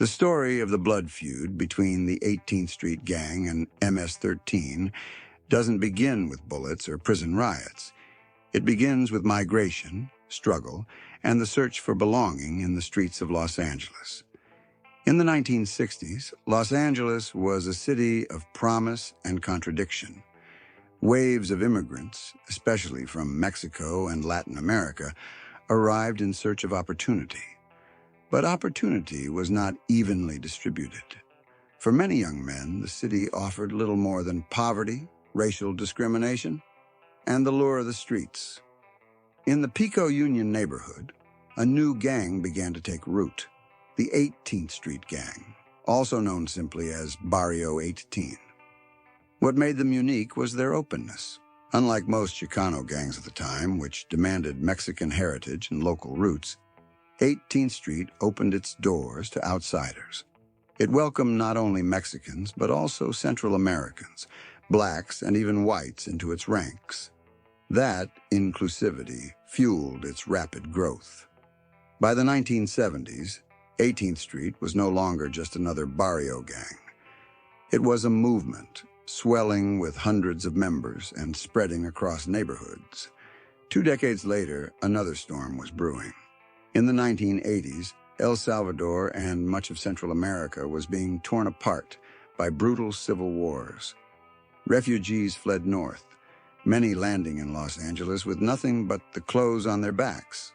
The story of the blood feud between the 18th Street Gang and MS-13 doesn't begin with bullets or prison riots. It begins with migration, struggle, and the search for belonging in the streets of Los Angeles. In the 1960s, Los Angeles was a city of promise and contradiction. Waves of immigrants, especially from Mexico and Latin America, arrived in search of opportunity. But opportunity was not evenly distributed. For many young men, the city offered little more than poverty, racial discrimination, and the lure of the streets. In the Pico-Union neighborhood, a new gang began to take root, the 18th Street Gang, also known simply as Barrio 18. What made them unique was their openness. Unlike most Chicano gangs of the time, which demanded Mexican heritage and local roots, 18th Street opened its doors to outsiders. It welcomed not only Mexicans, but also Central Americans, blacks, and even whites into its ranks. That inclusivity fueled its rapid growth. By the 1970s, 18th Street was no longer just another barrio gang. It was a movement, swelling with hundreds of members and spreading across neighborhoods. 2 decades later, another storm was brewing. In the 1980s, El Salvador and much of Central America was being torn apart by brutal civil wars. Refugees fled north, many landing in Los Angeles with nothing but the clothes on their backs.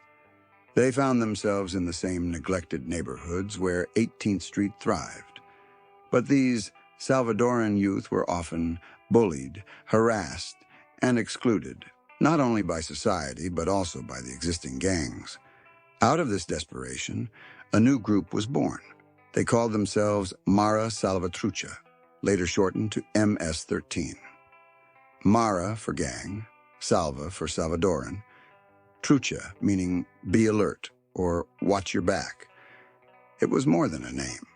They found themselves in the same neglected neighborhoods where 18th Street thrived. But these Salvadoran youth were often bullied, harassed, and excluded, not only by society but also by the existing gangs. Out of this desperation, a new group was born. They called themselves Mara Salvatrucha, later shortened to MS-13. Mara for gang, Salva for Salvadoran, trucha meaning be alert or watch your back. It was more than a name.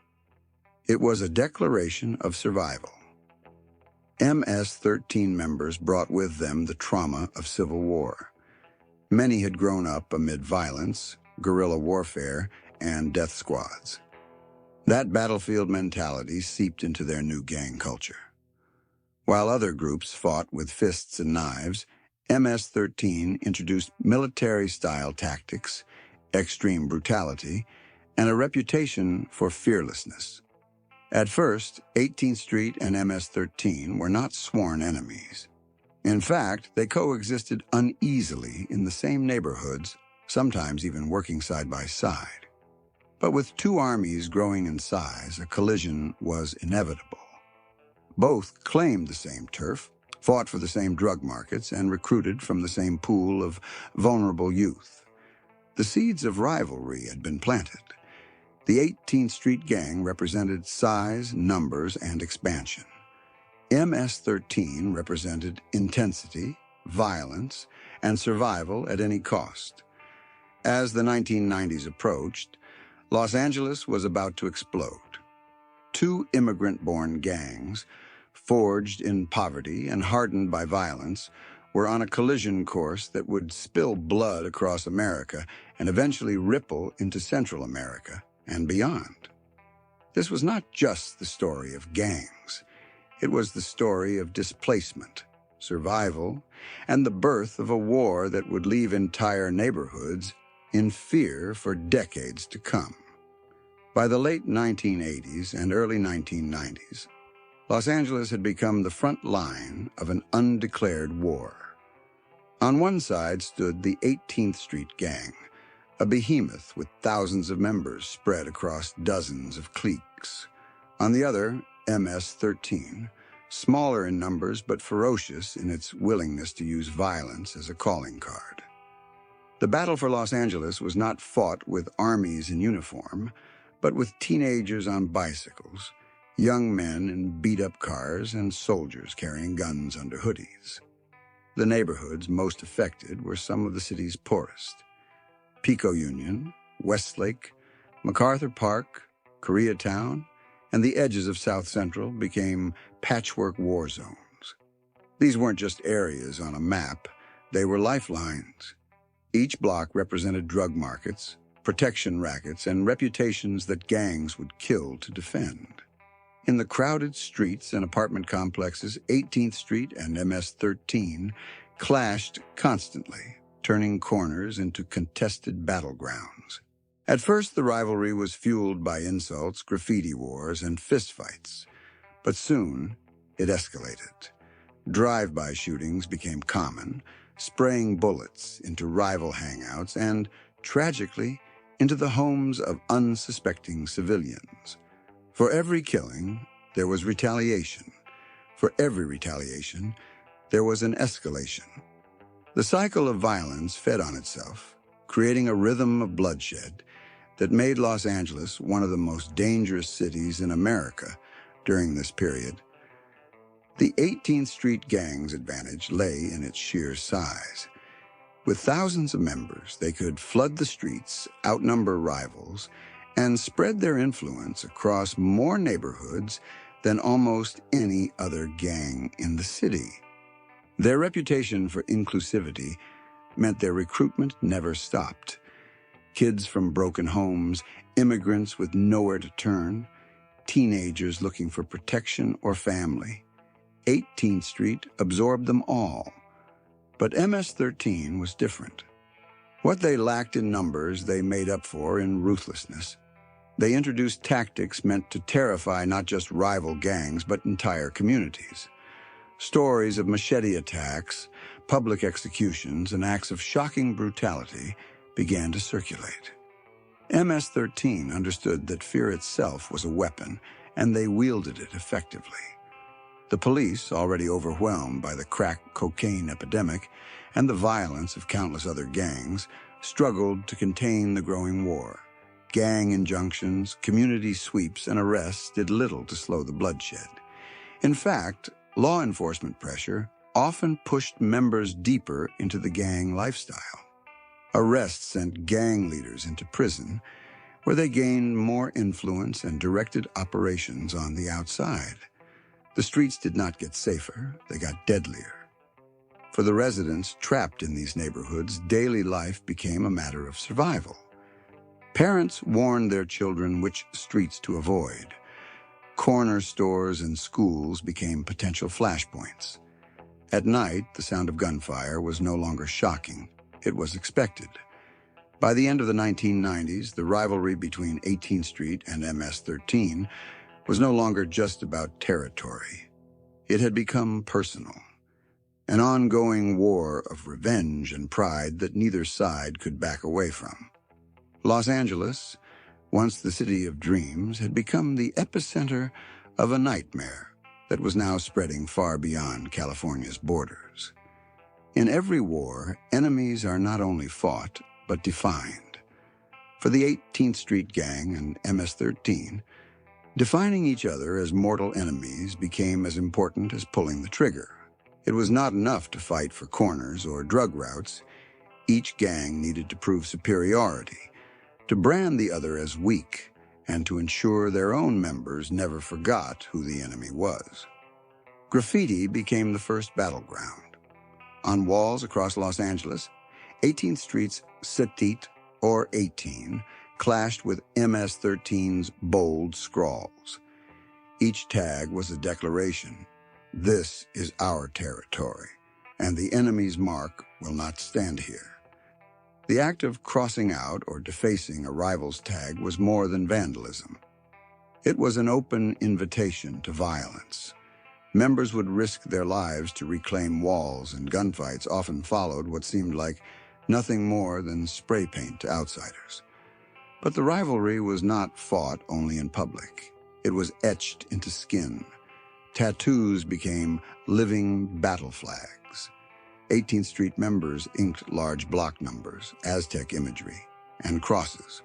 It was a declaration of survival. MS-13 members brought with them the trauma of civil war. Many had grown up amid violence, guerrilla warfare, and death squads. That battlefield mentality seeped into their new gang culture. While other groups fought with fists and knives, MS-13 introduced military-style tactics, extreme brutality, and a reputation for fearlessness. At first, 18th Street and MS-13 were not sworn enemies. In fact, they coexisted uneasily in the same neighborhoods, sometimes even working side by side. But with two armies growing in size, a collision was inevitable. Both claimed the same turf, fought for the same drug markets, and recruited from the same pool of vulnerable youth. The seeds of rivalry had been planted. The 18th Street Gang represented size, numbers, and expansion. MS-13 represented intensity, violence, and survival at any cost. As the 1990s approached, Los Angeles was about to explode. Two immigrant-born gangs, forged in poverty and hardened by violence, were on a collision course that would spill blood across America and eventually ripple into Central America and beyond. This was not just the story of gangs. It was the story of displacement, survival, and the birth of a war that would leave entire neighborhoods in fear for decades to come. By the late 1980s and early 1990s, Los Angeles had become the front line of an undeclared war. On one side stood the 18th Street Gang, a behemoth with thousands of members spread across dozens of cliques. On the other, MS-13, smaller in numbers but ferocious in its willingness to use violence as a calling card. The battle for Los Angeles was not fought with armies in uniform, but with teenagers on bicycles, young men in beat-up cars, and soldiers carrying guns under hoodies. The neighborhoods most affected were some of the city's poorest. Pico-Union, Westlake, MacArthur Park, Koreatown, and the edges of South Central became patchwork war zones. These weren't just areas on a map, they were lifelines. Each block represented drug markets, protection rackets, and reputations that gangs would kill to defend. In the crowded streets and apartment complexes, 18th Street and MS13 clashed constantly, turning corners into contested battlegrounds. At first, the rivalry was fueled by insults, graffiti wars, and fistfights. But soon, it escalated. Drive-by shootings became common, spraying bullets into rival hangouts and, tragically, into the homes of unsuspecting civilians. For every killing, there was retaliation. For every retaliation, there was an escalation. The cycle of violence fed on itself, creating a rhythm of bloodshed that made Los Angeles one of the most dangerous cities in America during this period. The 18th Street Gang's advantage lay in its sheer size. With thousands of members, they could flood the streets, outnumber rivals, and spread their influence across more neighborhoods than almost any other gang in the city. Their reputation for inclusivity meant their recruitment never stopped. Kids from broken homes, immigrants with nowhere to turn, teenagers looking for protection or family. 18th Street absorbed them all. But MS13 was different. What they lacked in numbers, they made up for in ruthlessness. They introduced tactics meant to terrify not just rival gangs, but entire communities. Stories of machete attacks, public executions, and acts of shocking brutality began to circulate. MS13 understood that fear itself was a weapon, and they wielded it effectively. The police, already overwhelmed by the crack cocaine epidemic and the violence of countless other gangs, struggled to contain the growing war. Gang injunctions, community sweeps, and arrests did little to slow the bloodshed. In fact, law enforcement pressure often pushed members deeper into the gang lifestyle. Arrests sent gang leaders into prison, where they gained more influence and directed operations on the outside. The streets did not get safer, they got deadlier. For the residents trapped in these neighborhoods, daily life became a matter of survival. Parents warned their children which streets to avoid. Corner stores and schools became potential flashpoints. At night, the sound of gunfire was no longer shocking. It was expected. By the end of the 1990s, the rivalry between 18th Street and MS13 was no longer just about territory. It had become personal, an ongoing war of revenge and pride that neither side could back away from. Los Angeles, once the city of dreams, had become the epicenter of a nightmare that was now spreading far beyond California's borders. In every war, enemies are not only fought, but defined. For the 18th Street Gang and MS13, defining each other as mortal enemies became as important as pulling the trigger. It was not enough to fight for corners or drug routes. Each gang needed to prove superiority, to brand the other as weak, and to ensure their own members never forgot who the enemy was. Graffiti became the first battleground. On walls across Los Angeles, 18th Street's seeped, or 18, clashed with MS13's bold scrawls. Each tag was a declaration: "This is our territory, and the enemy's mark will not stand here." The act of crossing out or defacing a rival's tag was more than vandalism. It was an open invitation to violence. Members would risk their lives to reclaim walls, and gunfights often followed what seemed like nothing more than spray paint to outsiders. But the rivalry was not fought only in public. It was etched into skin. Tattoos became living battle flags. 18th Street members inked large block numbers, Aztec imagery, and crosses,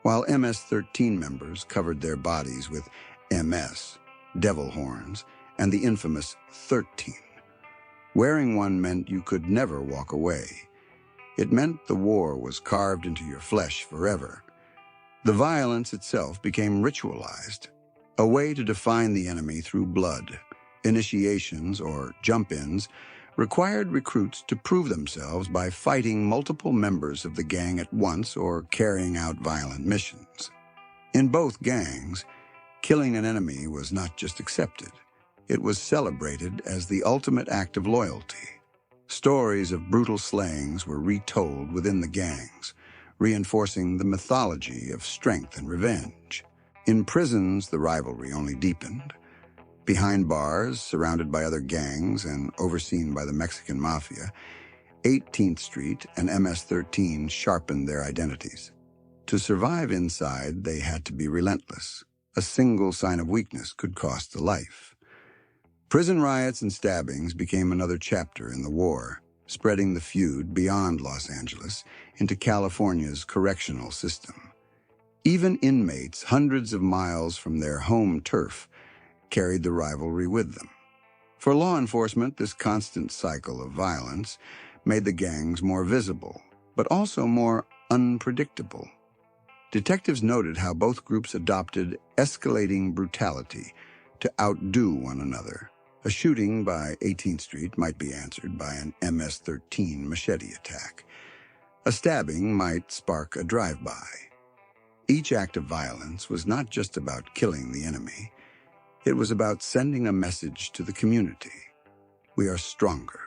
while MS13 members covered their bodies with MS, devil horns, and the infamous 13. Wearing one meant you could never walk away. It meant the war was carved into your flesh forever. The violence itself became ritualized, a way to define the enemy through blood. Initiations, or jump-ins, required recruits to prove themselves by fighting multiple members of the gang at once or carrying out violent missions. In both gangs, killing an enemy was not just accepted, it was celebrated as the ultimate act of loyalty. Stories of brutal slayings were retold within the gangs, reinforcing the mythology of strength and revenge. In prisons, the rivalry only deepened. Behind bars, surrounded by other gangs and overseen by the Mexican mafia, 18th Street and MS13 sharpened their identities. To survive inside, they had to be relentless. A single sign of weakness could cost a life. Prison riots and stabbings became another chapter in the war, spreading the feud beyond Los Angeles into California's correctional system. Even inmates hundreds of miles from their home turf carried the rivalry with them. For law enforcement, this constant cycle of violence made the gangs more visible, but also more unpredictable. Detectives noted how both groups adopted escalating brutality to outdo one another. A shooting by 18th Street might be answered by an MS13 machete attack. A stabbing might spark a drive-by. Each act of violence was not just about killing the enemy. It was about sending a message to the community. We are stronger.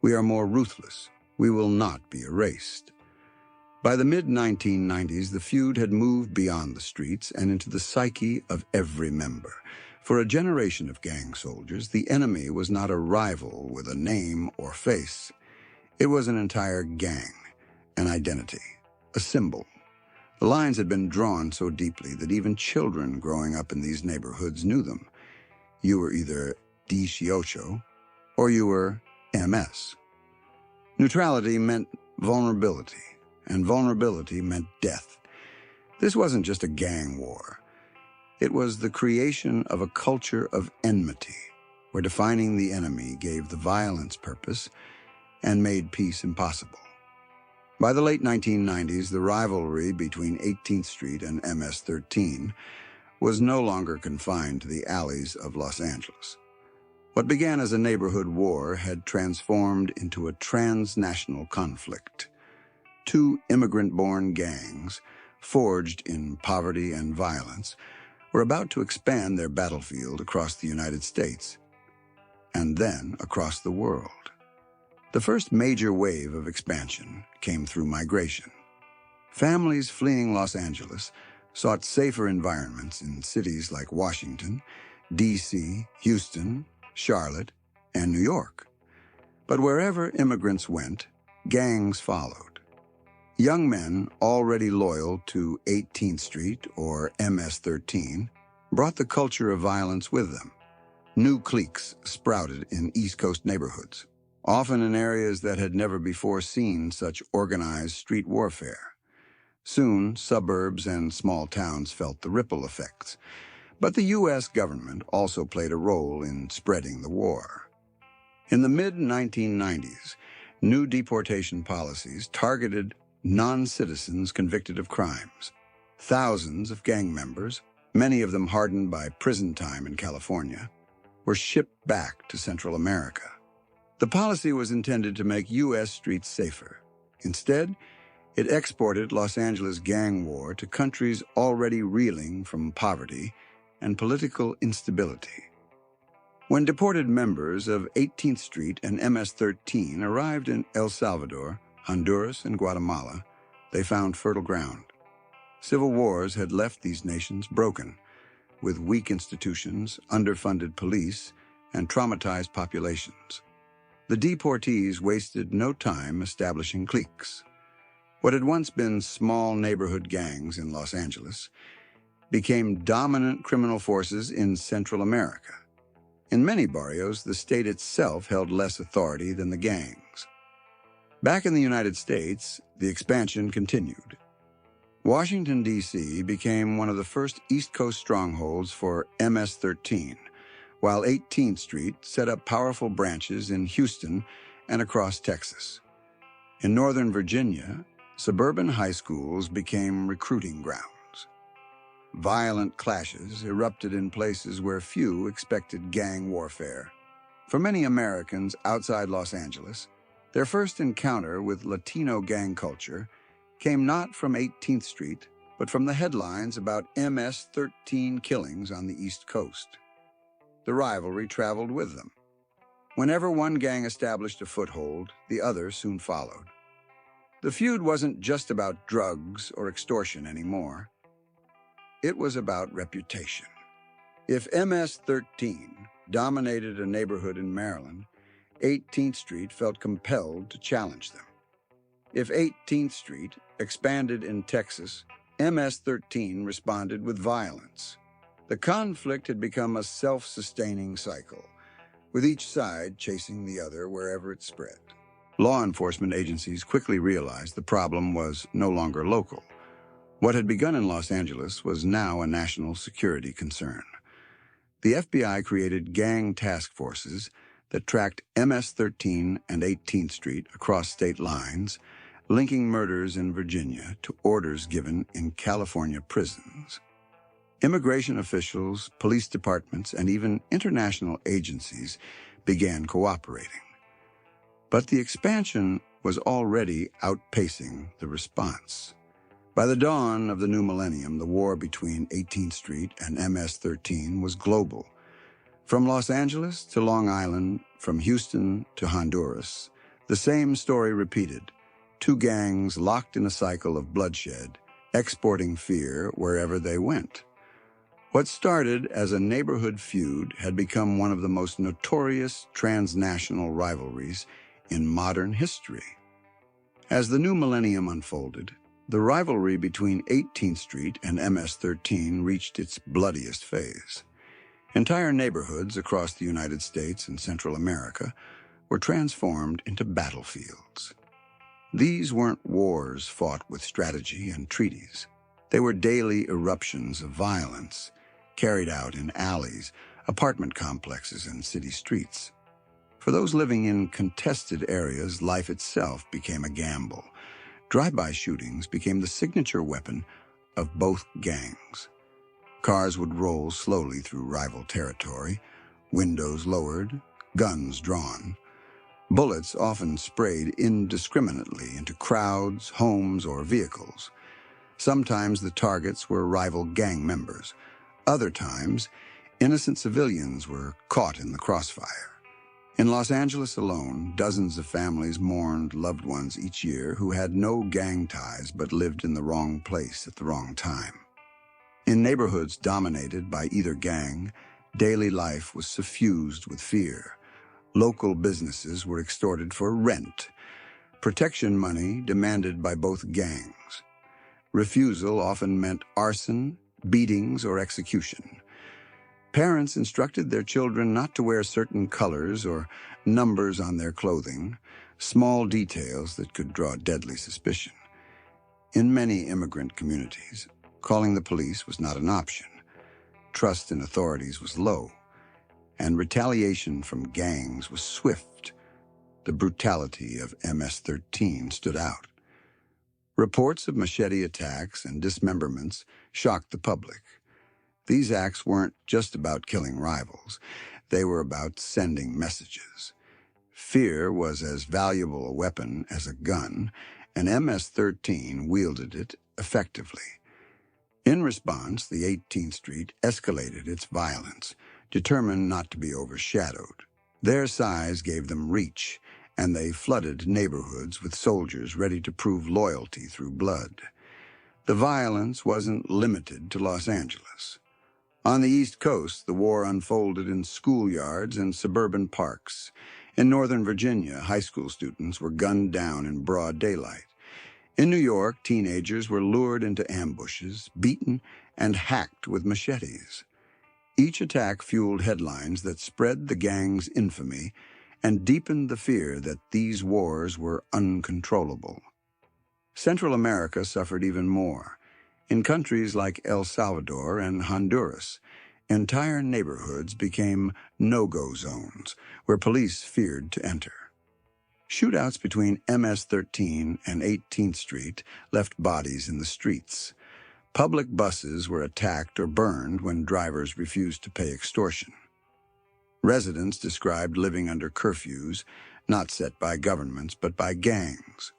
We are more ruthless. We will not be erased. By the mid-1990s, the feud had moved beyond the streets and into the psyche of every member. For a generation of gang soldiers, the enemy was not a rival with a name or face. It was an entire gang, an identity, a symbol. The lines had been drawn so deeply that even children growing up in these neighborhoods knew them. You were either 18 or you were MS. Neutrality meant vulnerability, and vulnerability meant death. This wasn't just a gang war. It was the creation of a culture of enmity, where defining the enemy gave the violence purpose and made peace impossible. By the late 1990s, the rivalry between 18th Street and MS13 was no longer confined to the alleys of Los Angeles. What began as a neighborhood war had transformed into a transnational conflict. Two immigrant-born gangs, forged in poverty and violence, were about to expand their battlefield across the United States, and then across the world. The first major wave of expansion came through migration. Families fleeing Los Angeles sought safer environments in cities like Washington, D.C., Houston, Charlotte, and New York. But wherever immigrants went, gangs followed. Young men already loyal to 18th Street or MS13 brought the culture of violence with them. New cliques sprouted in East Coast neighborhoods, often in areas that had never before seen such organized street warfare. Soon, suburbs and small towns felt the ripple effects, but the U.S. government also played a role in spreading the war. In the mid-1990s, new deportation policies targeted non-citizens convicted of crimes. Thousands of gang members, many of them hardened by prison time in California, were shipped back to Central America. The policy was intended to make U.S. streets safer. Instead, it exported Los Angeles gang war to countries already reeling from poverty and political instability. When deported members of 18th Street and MS13 arrived in El Salvador, Honduras, and Guatemala, they found fertile ground. Civil wars had left these nations broken, with weak institutions, underfunded police, and traumatized populations. The deportees wasted no time establishing cliques. What had once been small neighborhood gangs in Los Angeles became dominant criminal forces in Central America. In many barrios, the state itself held less authority than the gangs. Back in the United States, the expansion continued. Washington, D.C. became one of the first East Coast strongholds for MS13, while 18th Street set up powerful branches in Houston and across Texas. In Northern Virginia, suburban high schools became recruiting grounds. Violent clashes erupted in places where few expected gang warfare. For many Americans outside Los Angeles, their first encounter with Latino gang culture came not from 18th Street, but from the headlines about MS-13 killings on the East Coast. The rivalry traveled with them. Whenever one gang established a foothold, the other soon followed. The feud wasn't just about drugs or extortion anymore. It was about reputation. If MS-13 dominated a neighborhood in Maryland, 18th Street felt compelled to challenge them. If 18th Street expanded in Texas, MS-13 responded with violence. The conflict had become a self-sustaining cycle, with each side chasing the other wherever it spread. Law enforcement agencies quickly realized the problem was no longer local. What had begun in Los Angeles was now a national security concern. The FBI created gang task forces that tracked MS-13 and 18th Street across state lines, linking murders in Virginia to orders given in California prisons. Immigration officials, police departments, and even international agencies began cooperating. But the expansion was already outpacing the response. By the dawn of the new millennium, the war between 18th Street and MS-13 was global. From Los Angeles to Long Island, from Houston to Honduras, the same story repeated. Two gangs locked in a cycle of bloodshed, exporting fear wherever they went. What started as a neighborhood feud had become one of the most notorious transnational rivalries in modern history. As the new millennium unfolded, the rivalry between 18th Street and MS-13 reached its bloodiest phase. Entire neighborhoods across the United States and Central America were transformed into battlefields. These weren't wars fought with strategy and treaties. They were daily eruptions of violence, carried out in alleys, apartment complexes, and city streets. For those living in contested areas, life itself became a gamble. Drive-by shootings became the signature weapon of both gangs. Cars would roll slowly through rival territory, windows lowered, guns drawn. Bullets often sprayed indiscriminately into crowds, homes, or vehicles. Sometimes the targets were rival gang members. Other times, innocent civilians were caught in the crossfire. In Los Angeles alone, dozens of families mourned loved ones each year who had no gang ties but lived in the wrong place at the wrong time. In neighborhoods dominated by either gang, daily life was suffused with fear. Local businesses were extorted for rent, protection money demanded by both gangs. Refusal often meant arson, beatings, or execution. Parents instructed their children not to wear certain colors or numbers on their clothing, small details that could draw deadly suspicion. In many immigrant communities, calling the police was not an option. Trust in authorities was low, and retaliation from gangs was swift. The brutality of MS-13 stood out. Reports of machete attacks and dismemberments shocked the public. These acts weren't just about killing rivals. They were about sending messages. Fear was as valuable a weapon as a gun, and MS-13 wielded it effectively. In response, the 18th Street escalated its violence, determined not to be overshadowed. Their size gave them reach, and they flooded neighborhoods with soldiers ready to prove loyalty through blood. The violence wasn't limited to Los Angeles. On the East Coast, the war unfolded in schoolyards and suburban parks. In Northern Virginia, high school students were gunned down in broad daylight. In New York, teenagers were lured into ambushes, beaten, and hacked with machetes. Each attack fueled headlines that spread the gang's infamy and deepened the fear that these wars were uncontrollable. Central America suffered even more. In countries like El Salvador and Honduras, entire neighborhoods became no-go zones where police feared to enter. Shootouts between MS-13 and 18th Street left bodies in the streets. Public buses were attacked or burned when drivers refused to pay extortion. Residents described living under curfews, not set by governments but by gangs.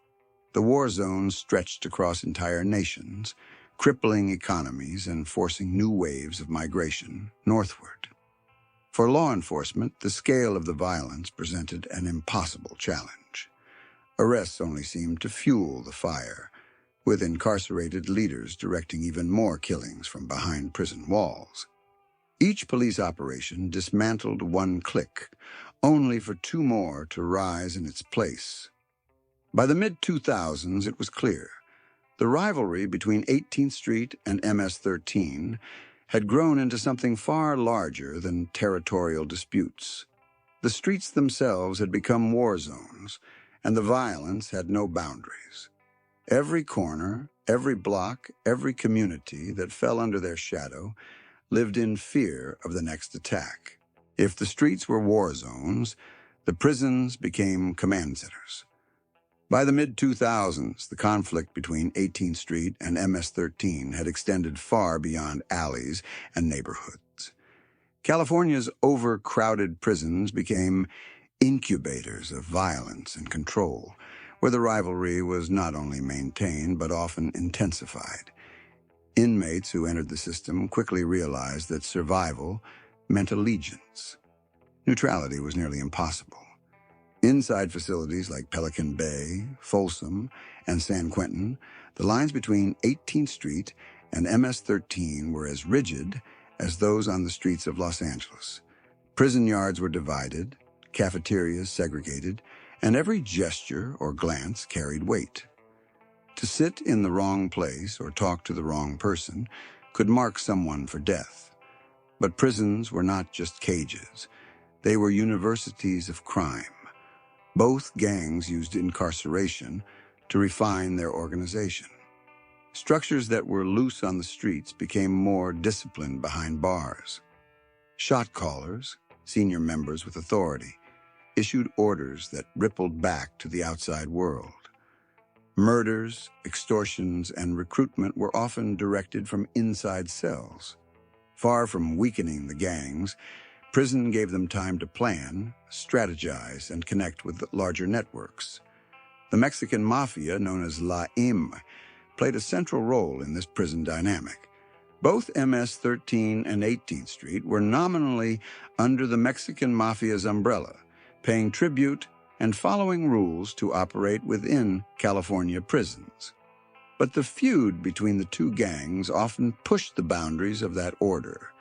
The war zones stretched across entire nations, crippling economies and forcing new waves of migration northward. For law enforcement, the scale of the violence presented an impossible challenge. Arrests only seemed to fuel the fire, with incarcerated leaders directing even more killings from behind prison walls. Each police operation dismantled one clique, only for two more to rise in its place. By the mid-2000s, it was clear. The rivalry between 18th Street and MS13 had grown into something far larger than territorial disputes. The streets themselves had become war zones, and the violence had no boundaries. Every corner, every block, every community that fell under their shadow lived in fear of the next attack. If the streets were war zones, the prisons became command centers. By the mid-2000s, the conflict between 18th Street and MS13 had extended far beyond alleys and neighborhoods. California's overcrowded prisons became incubators of violence and control, where the rivalry was not only maintained but often intensified. Inmates who entered the system quickly realized that survival meant allegiance. Neutrality was nearly impossible. Inside facilities like Pelican Bay, Folsom, and San Quentin, the lines between 18th Street and MS13 were as rigid as those on the streets of Los Angeles. Prison yards were divided, cafeterias segregated, and every gesture or glance carried weight. To sit in the wrong place or talk to the wrong person could mark someone for death. But prisons were not just cages. They were universities of crime. Both gangs used incarceration to refine their organization. Structures that were loose on the streets became more disciplined behind bars. Shot callers, senior members with authority, issued orders that rippled back to the outside world. Murders, extortions, and recruitment were often directed from inside cells. Far from weakening the gangs, prison gave them time to plan, strategize, and connect with larger networks. The Mexican mafia, known as La IM, played a central role in this prison dynamic. Both MS13 and 18th Street were nominally under the Mexican mafia's umbrella, paying tribute and following rules to operate within California prisons. But the feud between the two gangs often pushed the boundaries of that order.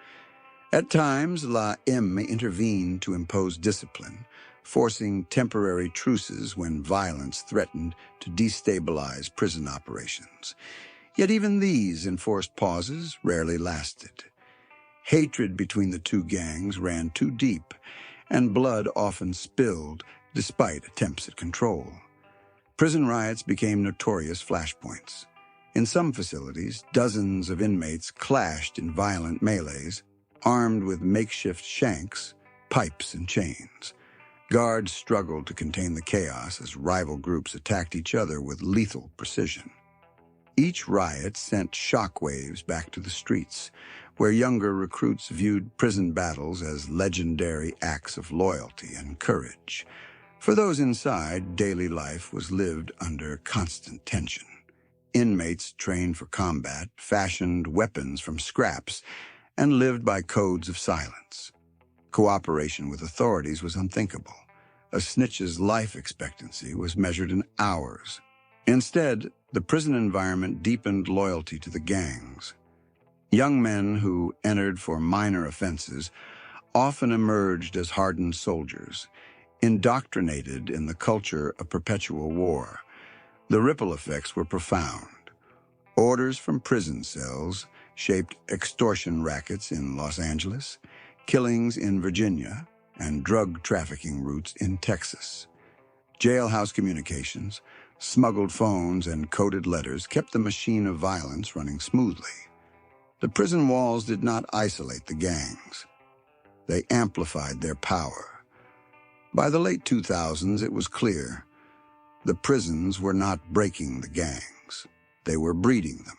At times, La M intervened to impose discipline, forcing temporary truces when violence threatened to destabilize prison operations. Yet even these enforced pauses rarely lasted. Hatred between the two gangs ran too deep, and blood often spilled despite attempts at control. Prison riots became notorious flashpoints. In some facilities, dozens of inmates clashed in violent melees, armed with makeshift shanks, pipes, and chains. Guards struggled to contain the chaos as rival groups attacked each other with lethal precision. Each riot sent shockwaves back to the streets, where younger recruits viewed prison battles as legendary acts of loyalty and courage. For those inside, daily life was lived under constant tension. Inmates trained for combat, fashioned weapons from scraps, and lived by codes of silence. Cooperation with authorities was unthinkable. A snitch's life expectancy was measured in hours. Instead, the prison environment deepened loyalty to the gangs. Young men who entered for minor offenses often emerged as hardened soldiers, indoctrinated in the culture of perpetual war. The ripple effects were profound. Orders from prison cells shaped extortion rackets in Los Angeles, killings in Virginia, and drug trafficking routes in Texas. Jailhouse communications, smuggled phones, and coded letters kept the machine of violence running smoothly. The prison walls did not isolate the gangs. They amplified their power. By the late 2000s, it was clear the prisons were not breaking the gangs. They were breeding them.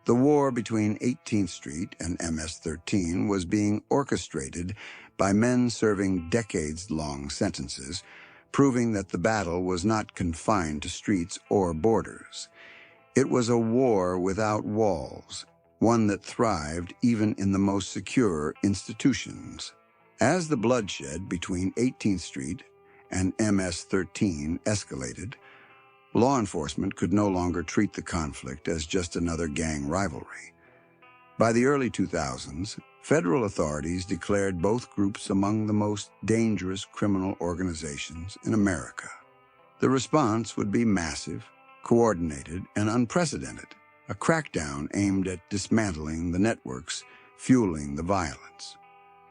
The war between 18th Street and MS-13 was being orchestrated by men serving decades-long sentences, proving that the battle was not confined to streets or borders. It was a war without walls, one that thrived even in the most secure institutions. As the bloodshed between 18th Street and MS-13 escalated, law enforcement could no longer treat the conflict as just another gang rivalry. By the early 2000s, federal authorities declared both groups among the most dangerous criminal organizations in America. The response would be massive, coordinated, and unprecedented, a crackdown aimed at dismantling the networks fueling the violence.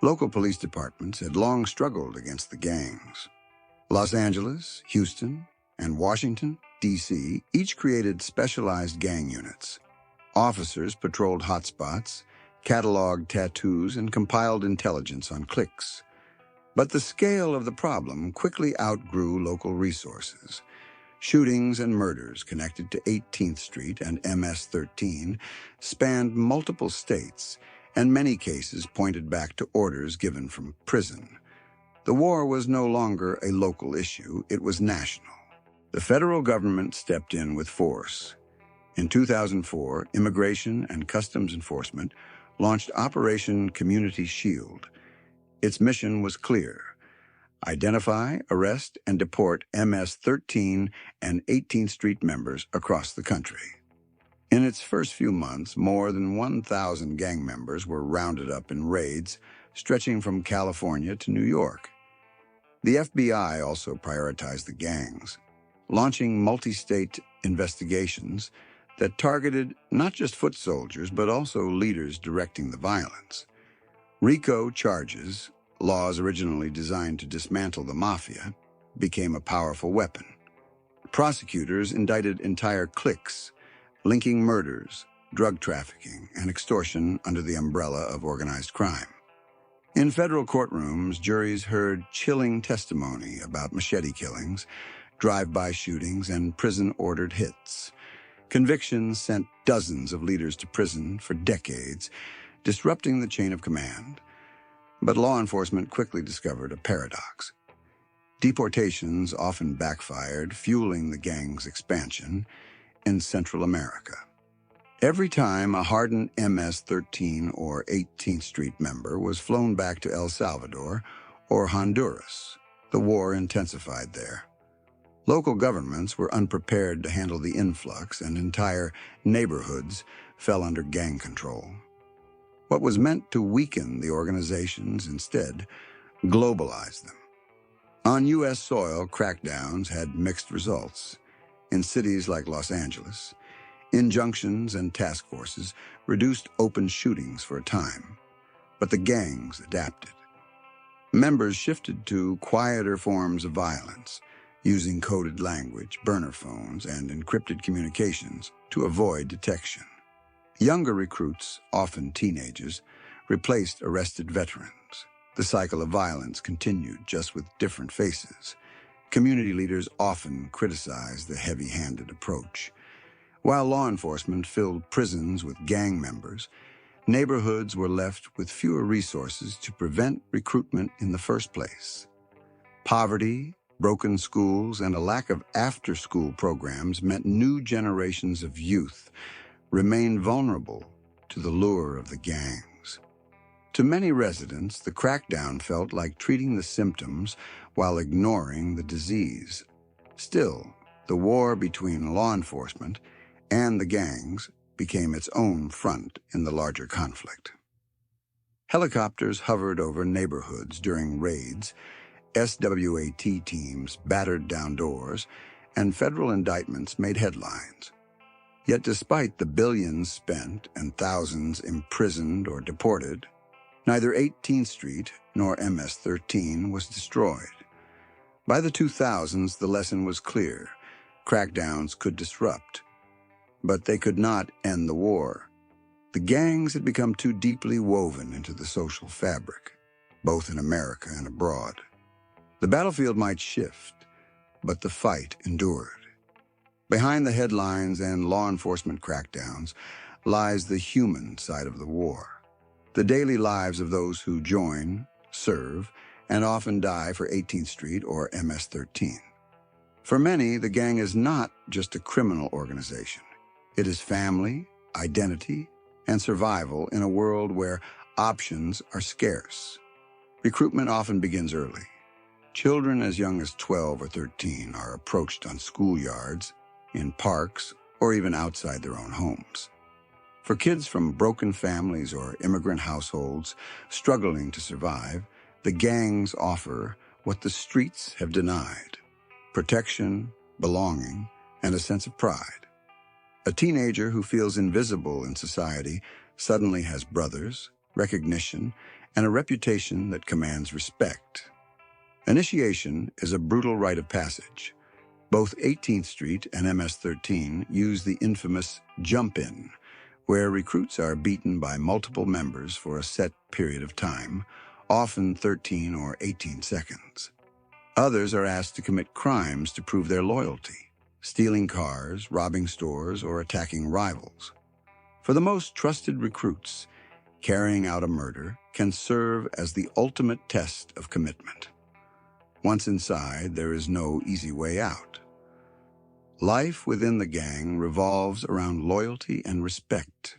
Local police departments had long struggled against the gangs. Los Angeles, Houston, and Washington, D.C. each created specialized gang units. Officers patrolled hotspots, cataloged tattoos, and compiled intelligence on cliques. But the scale of the problem quickly outgrew local resources. Shootings and murders connected to 18th Street and MS-13 spanned multiple states, and many cases pointed back to orders given from prison. The war was no longer a local issue, it was national. The federal government stepped in with force. In 2004, Immigration and Customs Enforcement launched Operation Community Shield. Its mission was clear: identify, arrest, and deport MS-13 and 18th Street members across the country. In its first few months, more than 1,000 gang members were rounded up in raids stretching from California to New York. The FBI also prioritized the gangs, launching multi-state investigations that targeted not just foot soldiers, but also leaders directing the violence. RICO charges, laws originally designed to dismantle the mafia, became a powerful weapon. Prosecutors indicted entire cliques, linking murders, drug trafficking, and extortion under the umbrella of organized crime. In federal courtrooms, juries heard chilling testimony about machete killings, drive-by shootings, and prison-ordered hits. Convictions sent dozens of leaders to prison for decades, disrupting the chain of command. But law enforcement quickly discovered a paradox. Deportations often backfired, fueling the gang's expansion in Central America. Every time a hardened MS-13 or 18th Street member was flown back to El Salvador or Honduras, the war intensified there. Local governments were unprepared to handle the influx, and entire neighborhoods fell under gang control. What was meant to weaken the organizations instead globalized them. On U.S. soil, crackdowns had mixed results. In cities like Los Angeles, injunctions and task forces reduced open shootings for a time, but the gangs adapted. Members shifted to quieter forms of violence, using coded language, burner phones, and encrypted communications to avoid detection. Younger recruits, often teenagers, replaced arrested veterans. The cycle of violence continued, just with different faces. Community leaders often criticized the heavy-handed approach. While law enforcement filled prisons with gang members, neighborhoods were left with fewer resources to prevent recruitment in the first place. Poverty, broken schools, and a lack of after-school programs meant new generations of youth remained vulnerable to the lure of the gangs. To many residents, the crackdown felt like treating the symptoms while ignoring the disease. Still, the war between law enforcement and the gangs became its own front in the larger conflict. Helicopters hovered over neighborhoods during raids, SWAT teams battered down doors, and federal indictments made headlines. Yet despite the billions spent and thousands imprisoned or deported, neither 18th Street nor MS-13 was destroyed. By the 2000s, the lesson was clear. Crackdowns could disrupt, but they could not end the war. The gangs had become too deeply woven into the social fabric, both in America and abroad. The battlefield might shift, but the fight endured. Behind the headlines and law enforcement crackdowns, lies the human side of the war. The daily lives of those who join, serve, and often die for 18th Street or MS-13. For many, the gang is not just a criminal organization. It is family, identity, and survival in a world where options are scarce. Recruitment often begins early. Children as young as 12 or 13 are approached on schoolyards, in parks, or even outside their own homes. For kids from broken families or immigrant households struggling to survive, the gangs offer what the streets have denied: protection, belonging, and a sense of pride. A teenager who feels invisible in society suddenly has brothers, recognition, and a reputation that commands respect. Initiation is a brutal rite of passage. Both 18th Street and MS-13 use the infamous jump-in, where recruits are beaten by multiple members for a set period of time, often 13 or 18 seconds. Others are asked to commit crimes to prove their loyalty, stealing cars, robbing stores, or attacking rivals. For the most trusted recruits, carrying out a murder can serve as the ultimate test of commitment. Once inside, there is no easy way out. Life within the gang revolves around loyalty and respect.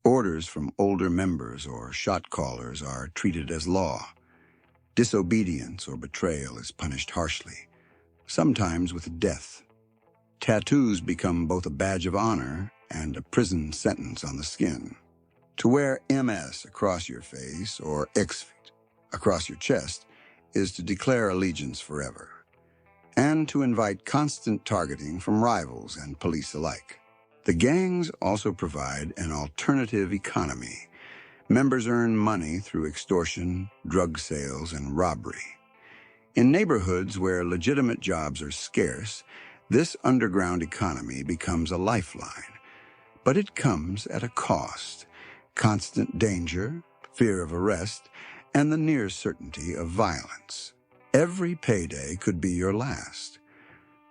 Orders from older members or shot callers are treated as law. Disobedience or betrayal is punished harshly, sometimes with death. Tattoos become both a badge of honor and a prison sentence on the skin. To wear MS across your face or X across your chest is to declare allegiance forever, and to invite constant targeting from rivals and police alike. The gangs also provide an alternative economy. Members earn money through extortion, drug sales, and robbery. In neighborhoods where legitimate jobs are scarce, this underground economy becomes a lifeline. But it comes at a cost: constant danger, fear of arrest, and the near certainty of violence. Every payday could be your last.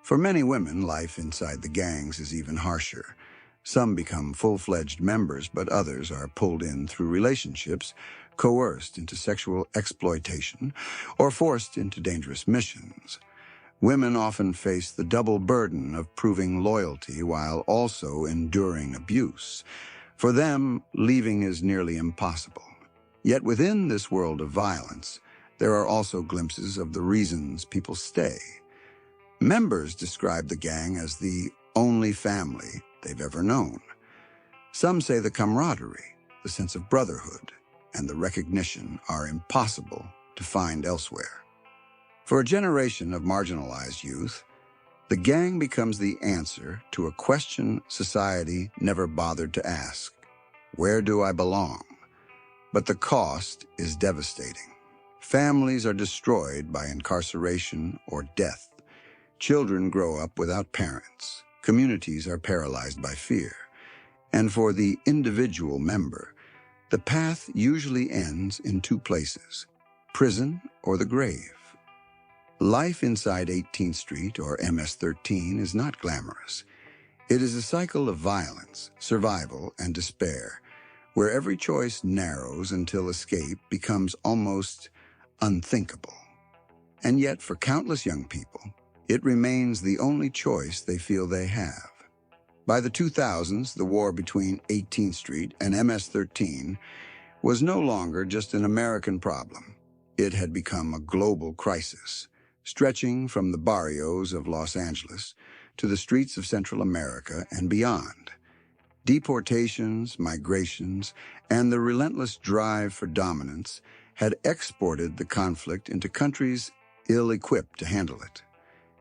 For many women, life inside the gangs is even harsher. Some become full-fledged members, but others are pulled in through relationships, coerced into sexual exploitation, or forced into dangerous missions. Women often face the double burden of proving loyalty while also enduring abuse. For them, leaving is nearly impossible. Yet within this world of violence, there are also glimpses of the reasons people stay. Members describe the gang as the only family they've ever known. Some say the camaraderie, the sense of brotherhood, and the recognition are impossible to find elsewhere. For a generation of marginalized youth, the gang becomes the answer to a question society never bothered to ask: where do I belong? But the cost is devastating. Families are destroyed by incarceration or death. Children grow up without parents. Communities are paralyzed by fear. And for the individual member, the path usually ends in two places: prison or the grave. Life inside 18th Street or MS-13 is not glamorous. It is a cycle of violence, survival, and despair, where every choice narrows until escape becomes almost unthinkable. And yet, for countless young people, it remains the only choice they feel they have. By the 2000s, the war between 18th Street and MS-13 was no longer just an American problem. It had become a global crisis, stretching from the barrios of Los Angeles to the streets of Central America and beyond. Deportations, migrations, and the relentless drive for dominance had exported the conflict into countries ill-equipped to handle it.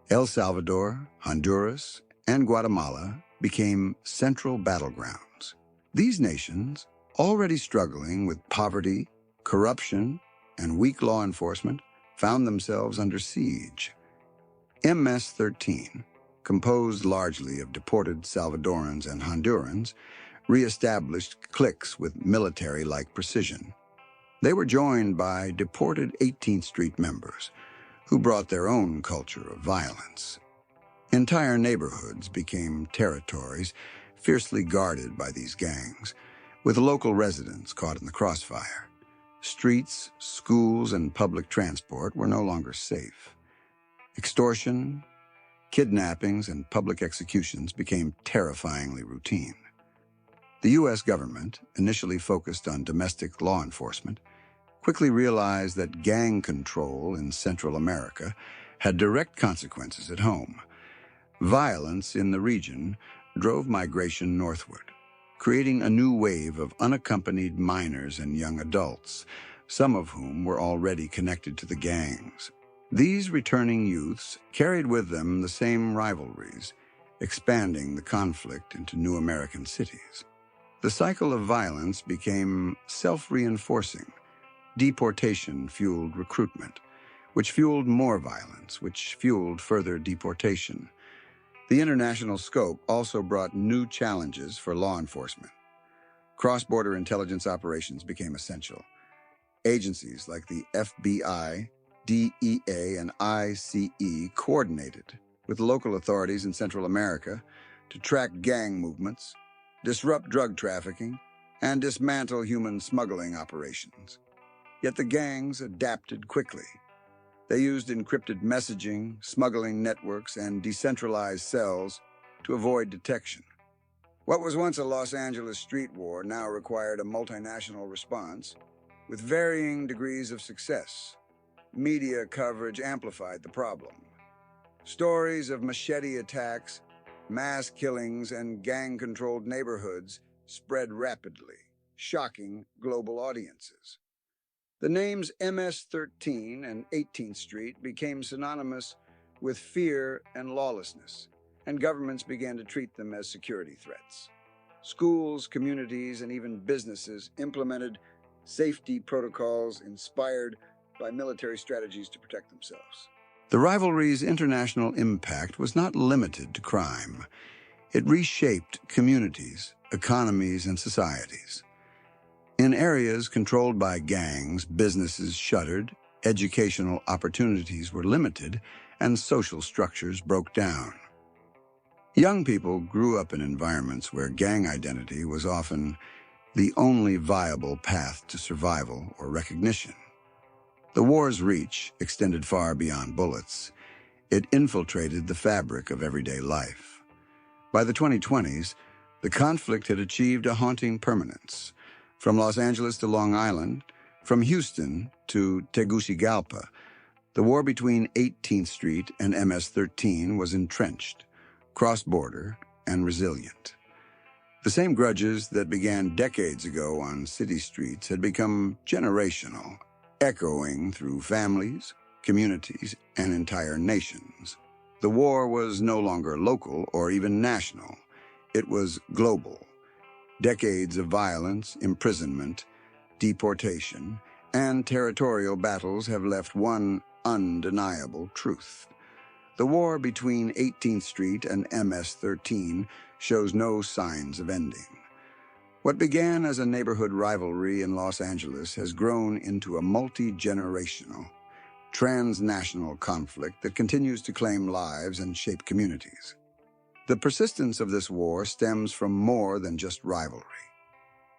El Salvador, Honduras, and Guatemala became central battlegrounds. These nations, already struggling with poverty, corruption, and weak law enforcement, found themselves under siege. MS-13, composed largely of deported Salvadorans and Hondurans, re-established cliques with military-like precision. They were joined by deported 18th Street members, who brought their own culture of violence. Entire neighborhoods became territories fiercely guarded by these gangs, with local residents caught in the crossfire. Streets, schools, and public transport were no longer safe. Extortion, kidnappings, and public executions became terrifyingly routine. The U.S. government, initially focused on domestic law enforcement, quickly realized that gang control in Central America had direct consequences at home. Violence in the region drove migration northward, creating a new wave of unaccompanied minors and young adults, some of whom were already connected to the gangs. These returning youths carried with them the same rivalries, expanding the conflict into new American cities. The cycle of violence became self-reinforcing. Deportation fueled recruitment, which fueled more violence, which fueled further deportation. The international scope also brought new challenges for law enforcement. Cross-border intelligence operations became essential. Agencies like the FBI, DEA, and ICE coordinated with local authorities in Central America to track gang movements, disrupt drug trafficking, and dismantle human smuggling operations. Yet the gangs adapted quickly. They used encrypted messaging, smuggling networks, and decentralized cells to avoid detection. What was once a Los Angeles street war now required a multinational response, with varying degrees of success. Media coverage amplified the problem. Stories of machete attacks, mass killings, and gang-controlled neighborhoods spread rapidly, shocking global audiences. The names MS13 and 18th Street became synonymous with fear and lawlessness, and governments began to treat them as security threats. Schools, communities, and even businesses implemented safety protocols inspired by military strategies to protect themselves. The rivalry's international impact was not limited to crime. It reshaped communities, economies, and societies. In areas controlled by gangs, businesses shuttered, educational opportunities were limited, and social structures broke down. Young people grew up in environments where gang identity was often the only viable path to survival or recognition. The war's reach extended far beyond bullets. It infiltrated the fabric of everyday life. By the 2020s, the conflict had achieved a haunting permanence. From Los Angeles to Long Island, from Houston to Tegucigalpa, the war between 18th Street and MS-13 was entrenched, cross-border, and resilient. The same grudges that began decades ago on city streets had become generational, echoing through families, communities, and entire nations. The war was no longer local or even national. It was global. Decades of violence, imprisonment, deportation, and territorial battles have left one undeniable truth. The war between 18th Street and MS-13 shows no signs of ending. What began as a neighborhood rivalry in Los Angeles has grown into a multi-generational, transnational conflict that continues to claim lives and shape communities. The persistence of this war stems from more than just rivalry.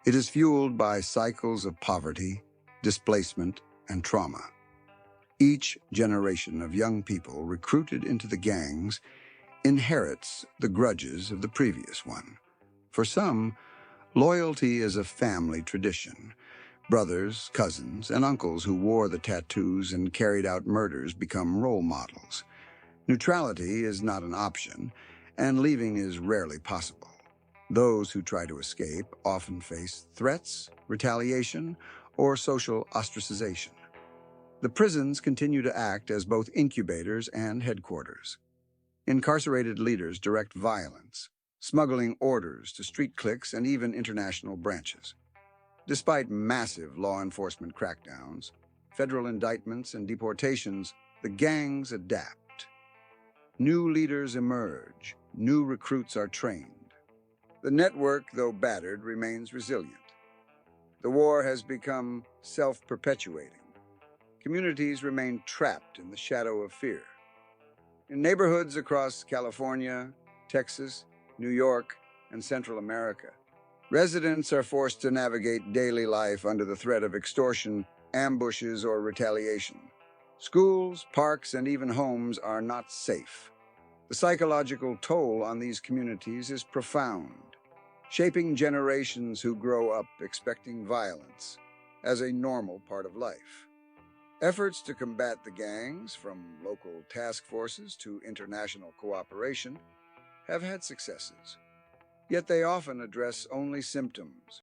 It is fueled by cycles of poverty, displacement, and trauma. Each generation of young people recruited into the gangs inherits the grudges of the previous one. For some, loyalty is a family tradition. Brothers, cousins, and uncles who wore the tattoos and carried out murders become role models. Neutrality is not an option, and leaving is rarely possible. Those who try to escape often face threats, retaliation, or social ostracization. The prisons continue to act as both incubators and headquarters. Incarcerated leaders direct violence, smuggling orders to street cliques and even international branches. Despite massive law enforcement crackdowns, federal indictments, and deportations, the gangs adapt. New leaders emerge, new recruits are trained. The network, though battered, remains resilient. The war has become self-perpetuating. Communities remain trapped in the shadow of fear. In neighborhoods across California, Texas, New York, and Central America. Residents are forced to navigate daily life under the threat of extortion, ambushes, or retaliation. Schools, parks, and even homes are not safe. The psychological toll on these communities is profound, shaping generations who grow up expecting violence as a normal part of life. Efforts to combat the gangs, from local task forces to international cooperation, have had successes. Yet they often address only symptoms,